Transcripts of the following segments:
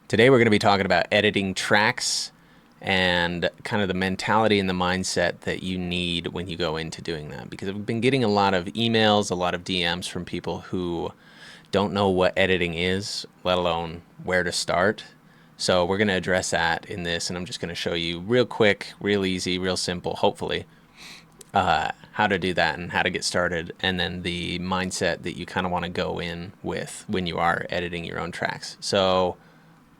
Today we're going to be talking about editing tracks and kind of the mentality and the mindset that you need when you go into doing that. Because I've been getting a lot of emails, a lot of DMs from people who don't know what editing is, let alone where to start. So we're going to address that in this, and I'm just going to show you real quick, real easy, real simple, hopefully, how to do that and how to get started, and then the mindset that you kind of want to go in with when you are editing your own tracks. So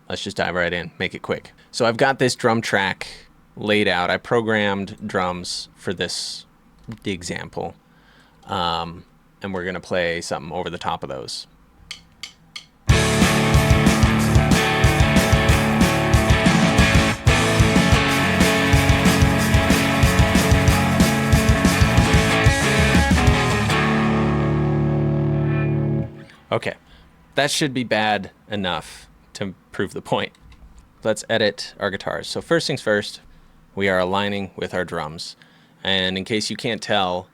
let's just dive right in, make it quick. So I've got this drum track laid out. I programmed drums for this example, and we're going to play something over the top of those. Okay, that should be bad enough to prove the point. Let's edit our guitars. So first things first, we are aligning with our drums. And in case you can't tell,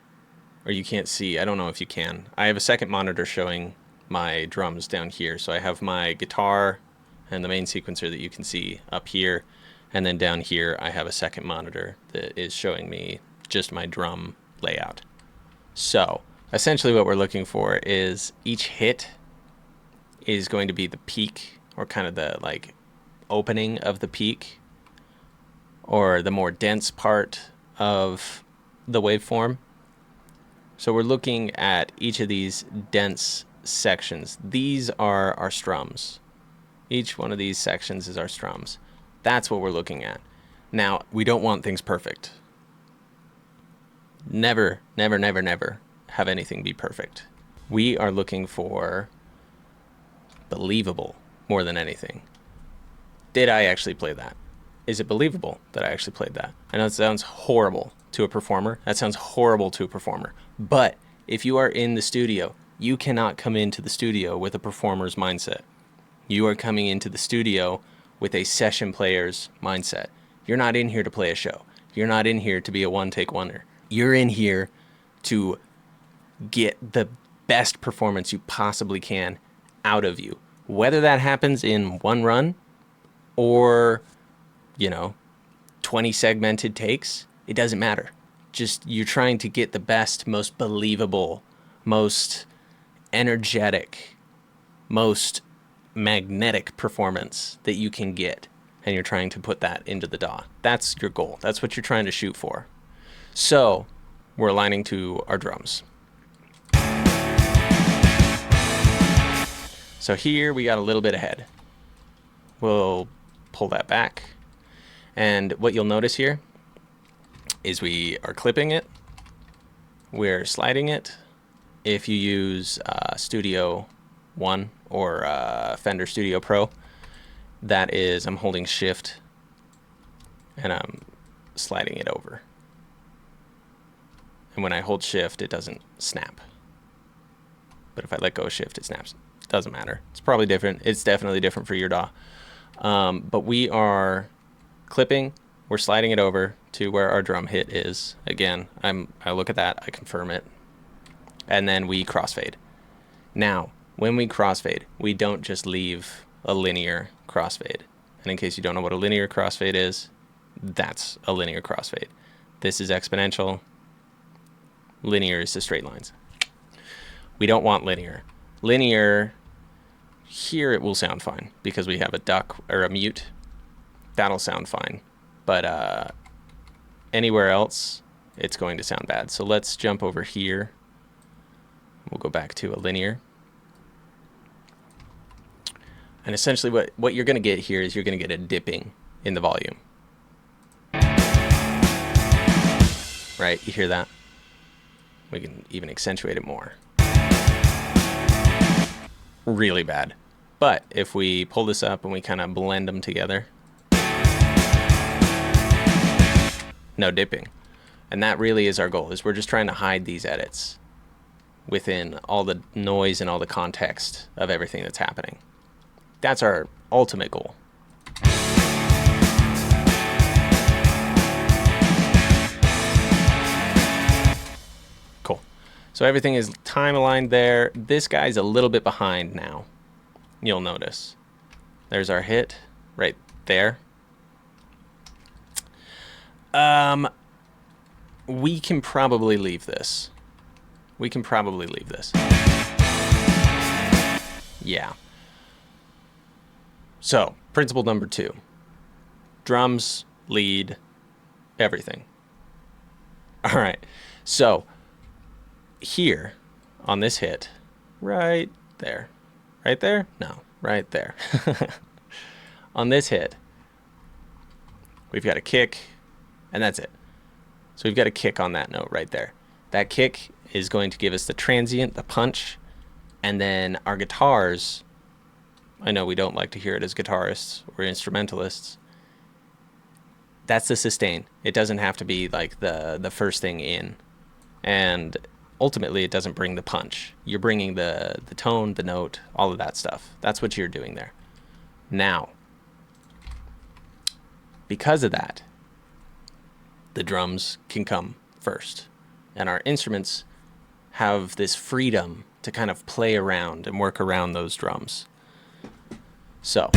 or you can't see, I don't know if you can, I have a second monitor showing my drums down here. So I have my guitar and the main sequencer that you can see up here. And then down here, I have a second monitor that is showing me just my drum layout. So essentially what we're looking for is each hit is going to be the peak, or kind of the like opening of the peak, or the more dense part of the waveform. So we're looking at each of these dense sections. These are our strums. Each one of these sections is our strums. That's what we're looking at. Now, we don't want things perfect. Never, never, never, never have anything be perfect. We are looking for believable more than anything. Did I actually play that? Is it believable that I actually played that? I know it sounds horrible to a performer. That sounds horrible to a performer. But if you are in the studio, you cannot come into the studio with a performer's mindset. You are coming into the studio with a session player's mindset. You're not in here to play a show. You're not in here to be a one-take wonder. You're in here to get the best performance you possibly can out of you. Whether that happens in one run or, 20 segmented takes, it doesn't matter. Just you're trying to get the best, most believable, most energetic, most magnetic performance that you can get. And you're trying to put that into the DAW. That's your goal. That's what you're trying to shoot for. So we're aligning to our drums. So here we got a little bit ahead. We'll pull that back. And what you'll notice here is we are clipping it. We're sliding it. If you use Studio One or Fender Studio Pro, that is, I'm holding Shift and I'm sliding it over. And when I hold Shift, it doesn't snap. But if I let go of Shift, it snaps. Doesn't matter. It's probably different. It's definitely different for your DAW. But we are clipping. We're sliding it over to where our drum hit is. Again, I look at that. I confirm it. And then we crossfade. Now, when we crossfade, we don't just leave a linear crossfade. And in case you don't know what a linear crossfade is, that's a linear crossfade. This is exponential. Linear is the straight lines. We don't want linear. Linear, here it will sound fine because we have a duck or a mute. That'll sound fine. But anywhere else, it's going to sound bad. So let's jump over here. We'll go back to a linear. And essentially what you're going to get here is you're going to get a dipping in the volume. Right? You hear that? We can even accentuate it more. Really bad. But if we pull this up and we kind of blend them together, no dipping. And that really is our goal, is we're just trying to hide these edits within all the noise and all the context of everything that's happening. That's our ultimate goal. Cool. So everything is time aligned there. This guy's a little bit behind now, you'll notice. There's our hit right there. We can probably leave this. Yeah. So, principle number 2. Drums, lead, everything. All right. So, here on this hit, right there. Right there? No, right there. On this hit, we've got a kick, and that's it. So we've got a kick on that note right there. That kick is going to give us the transient, the punch, and then our guitars, I know we don't like to hear it as guitarists or instrumentalists, that's the sustain. It doesn't have to be like the first thing in. And ultimately, it doesn't bring the punch. You're bringing the tone, the note, all of that stuff. That's what you're doing there. Now, because of that, the drums can come first. And our instruments have this freedom to kind of play around and work around those drums. So,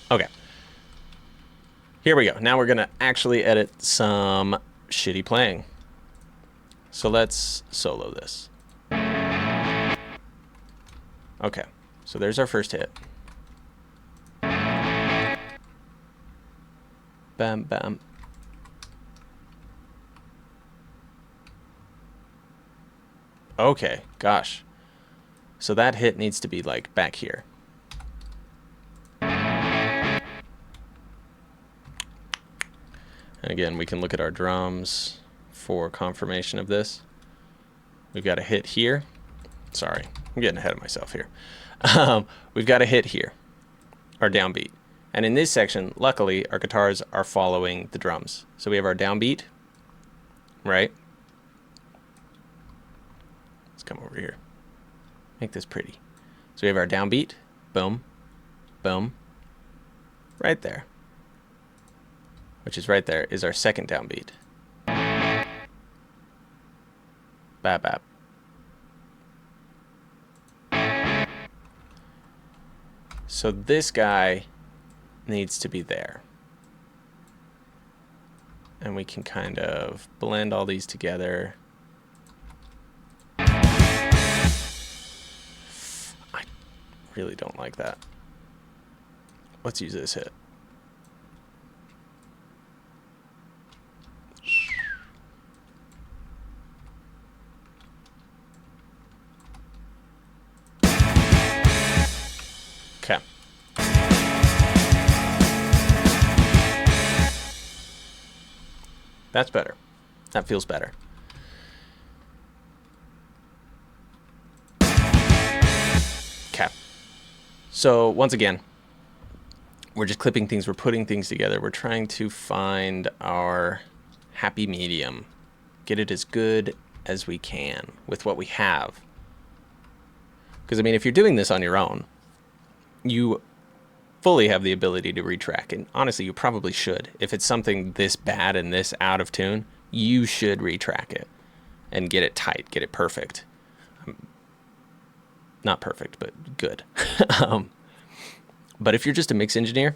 okay. Here we go. Now we're going to actually edit some shitty playing. So let's solo this. Okay. So there's our first hit. Bam, bam. Okay, gosh. So that hit needs to be like back here. And again, we can look at our drums for confirmation of this. We've got a hit here. Sorry, I'm getting ahead of myself here. We've got a hit here, our downbeat. And in this section, luckily, our guitars are following the drums. So we have our downbeat, right? Let's come over here. Make this pretty. So we have our downbeat, boom, boom, right there. Which is right there, is our second downbeat. Bap, bap. So this guy needs to be there. And we can kind of blend all these together. I really don't like that. Let's use this hit. Okay. That's better. That feels better. Okay. So once again, we're just clipping things, we're putting things together, we're trying to find our happy medium, get it as good as we can with what we have. Because I mean, if you're doing this on your own, you fully have the ability to retrack, and honestly, you probably should. If it's something this bad and this out of tune, you should retrack it and get it tight, get it perfect. Not perfect, but good. But if you're just a mix engineer,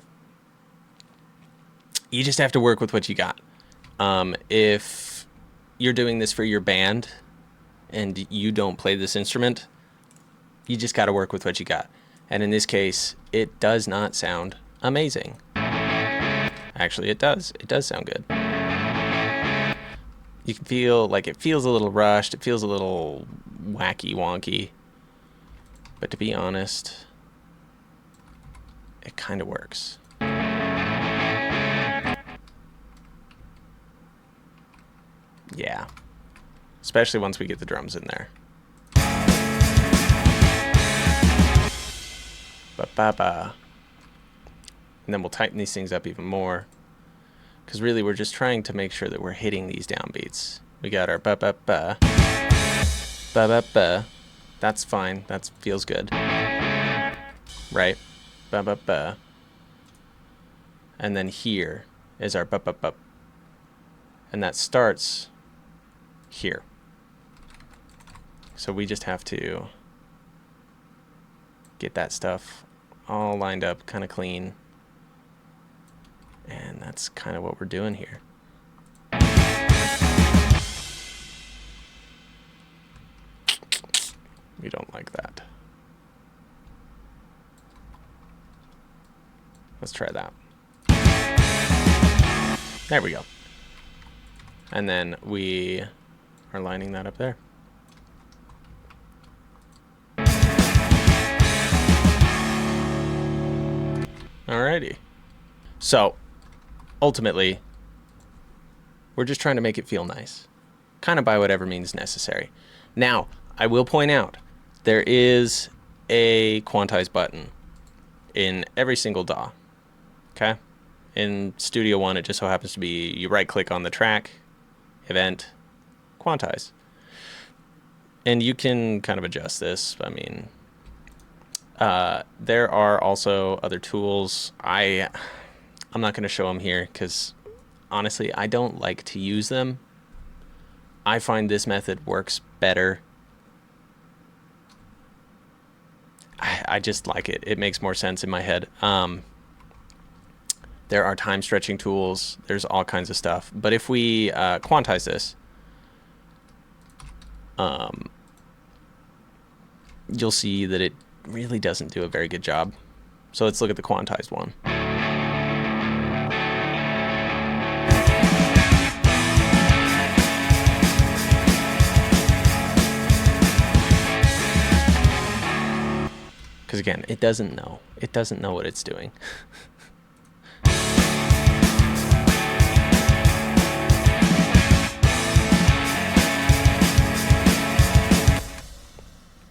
you just have to work with what you got. If you're doing this for your band and you don't play this instrument, you just got to work with what you got. And in this case, it does not sound amazing. Actually, it does. It does sound good. You can feel like it feels a little rushed. It feels a little wacky wonky. But to be honest, it kind of works. Yeah. Especially once we get the drums in there. Ba-ba-ba. And then we'll tighten these things up even more. Because really, we're just trying to make sure that we're hitting these downbeats. We got our ba-ba-ba. Ba-ba-ba. That's fine. That feels good. Right? Ba-ba-ba. And then here is our ba-ba-ba. And that starts here. So we just have to get that stuff all lined up kind of clean. And that's kind of what we're doing here. We don't like that. Let's try that. There we go. And then we are lining that up there. Alrighty. So, ultimately, we're just trying to make it feel nice. Kind of by whatever means necessary. Now, I will point out, there is a quantize button in every single DAW. Okay? In Studio One, it just so happens to be you right-click on the track, event, quantize. And you can kind of adjust this. I mean, there are also other tools. I'm not going to show them here because honestly, I don't like to use them. I find this method works better. I just like it. It makes more sense in my head. There are time stretching tools. There's all kinds of stuff. But if we quantize this, you'll see that it really doesn't do a very good job. So let's look at the quantized one. Because again, it doesn't know. It doesn't know what it's doing.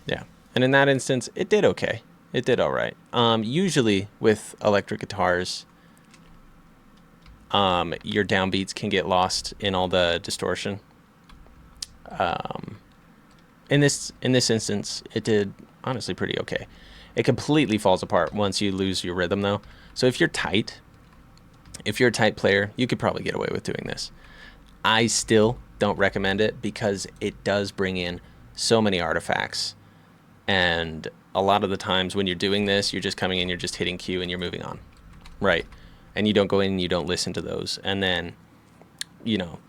Yeah. And in that instance, it did okay. It did all right. Usually with electric guitars, your downbeats can get lost in all the distortion. In this instance, it did honestly pretty okay. It completely falls apart once you lose your rhythm, though. So if you're a tight player, you could probably get away with doing this. I still don't recommend it because it does bring in so many artifacts. And a lot of the times when you're doing this, you're just coming in, you're just hitting Q and you're moving on, right? And you don't go in and you don't listen to those. And then, you know,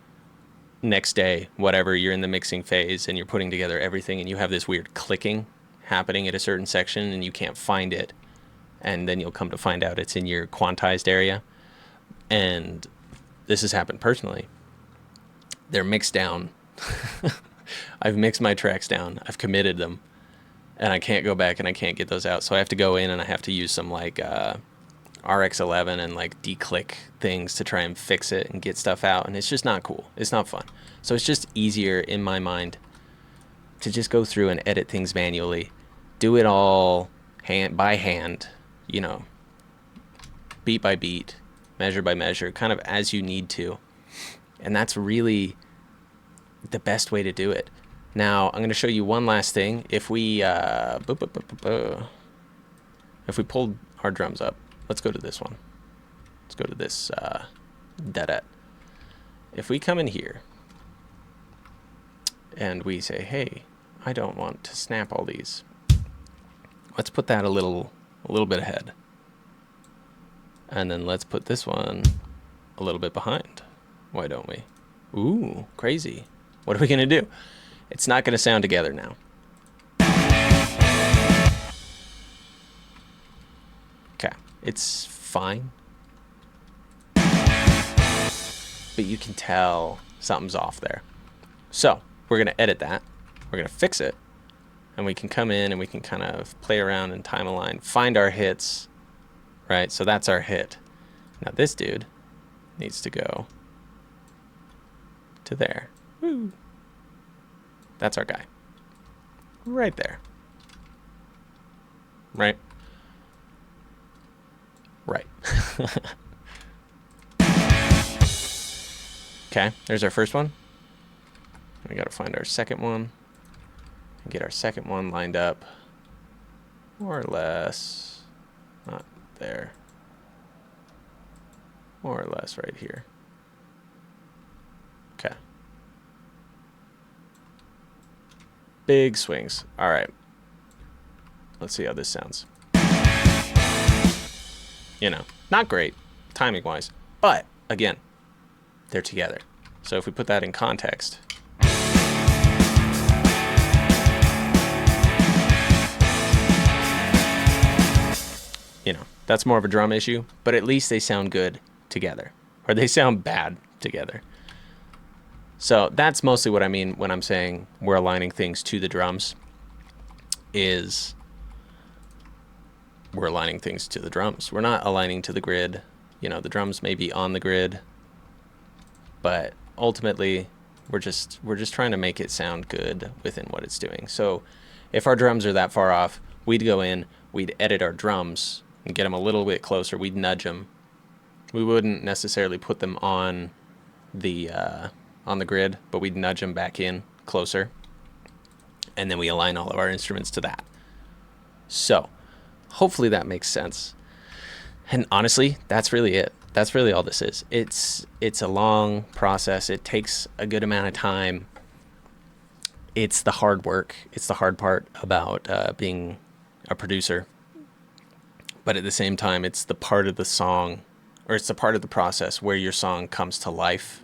next day, whatever, you're in the mixing phase and you're putting together everything and you have this weird clicking happening at a certain section and you can't find it. And then you'll come to find out it's in your quantized area. And this has happened personally. They're mixed down. I've mixed my tracks down. I've committed them. And I can't go back and I can't get those out. So I have to go in and I have to use some like RX11 and like declick things to try and fix it and get stuff out. And it's just not cool. It's not fun. So it's just easier in my mind to just go through and edit things manually. Do it all by hand, you know, beat by beat, measure by measure, kind of as you need to. And that's really the best way to do it. Now, I'm going to show you one last thing. If we pulled our drums up, let's go to this one. Let's go to this deadette. If we come in here and we say, hey, I don't want to snap all these. Let's put that a little bit ahead. And then let's put this one a little bit behind. Why don't we? Ooh, crazy. What are we going to do? It's not going to sound together now. Okay, it's fine. But you can tell something's off there. So we're going to edit that. We're going to fix it. And we can come in and we can kind of play around in time align, find our hits, right? So that's our hit. Now this dude needs to go to there. Woo. That's our guy. Right there. Right? Right. Okay, there's our first one. We gotta find our second one. And get our second one lined up. More or less. Not there. More or less right here. Okay. Big swings. All right. Let's see how this sounds. You know, not great timing wise, but again, they're together. So if we put that in context, you know, that's more of a drum issue, but at least they sound good together, or they sound bad together. So that's mostly what I mean when I'm saying we're aligning things to the drums, is we're aligning things to the drums. We're not aligning to the grid. You know, the drums may be on the grid, but ultimately we're just trying to make it sound good within what it's doing. So if our drums are that far off, we'd go in, we'd edit our drums and get them a little bit closer. We'd nudge them. We wouldn't necessarily put them on the grid, but we'd nudge them back in closer, and then we align all of our instruments to that. So hopefully that makes sense. And honestly, that's really it. That's really all this is. It's a long process. It takes a good amount of time. It's the hard work. It's the hard part about being a producer. But at the same time, it's the part of the song, or it's the part of the process where your song comes to life,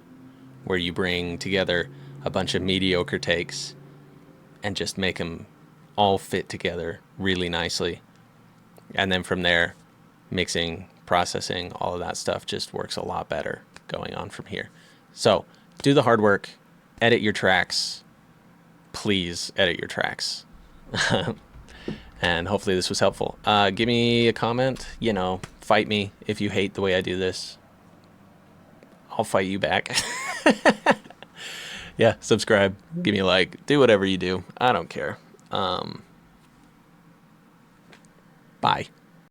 where you bring together a bunch of mediocre takes and just make them all fit together really nicely. And then from there, mixing, processing, all of that stuff just works a lot better going on from here. So do the hard work, edit your tracks. Please edit your tracks. And hopefully this was helpful. Give me a comment, you know, fight me if you hate the way I do this. I'll fight you back. Yeah, subscribe, give me a like, do whatever you do. I don't care. Bye.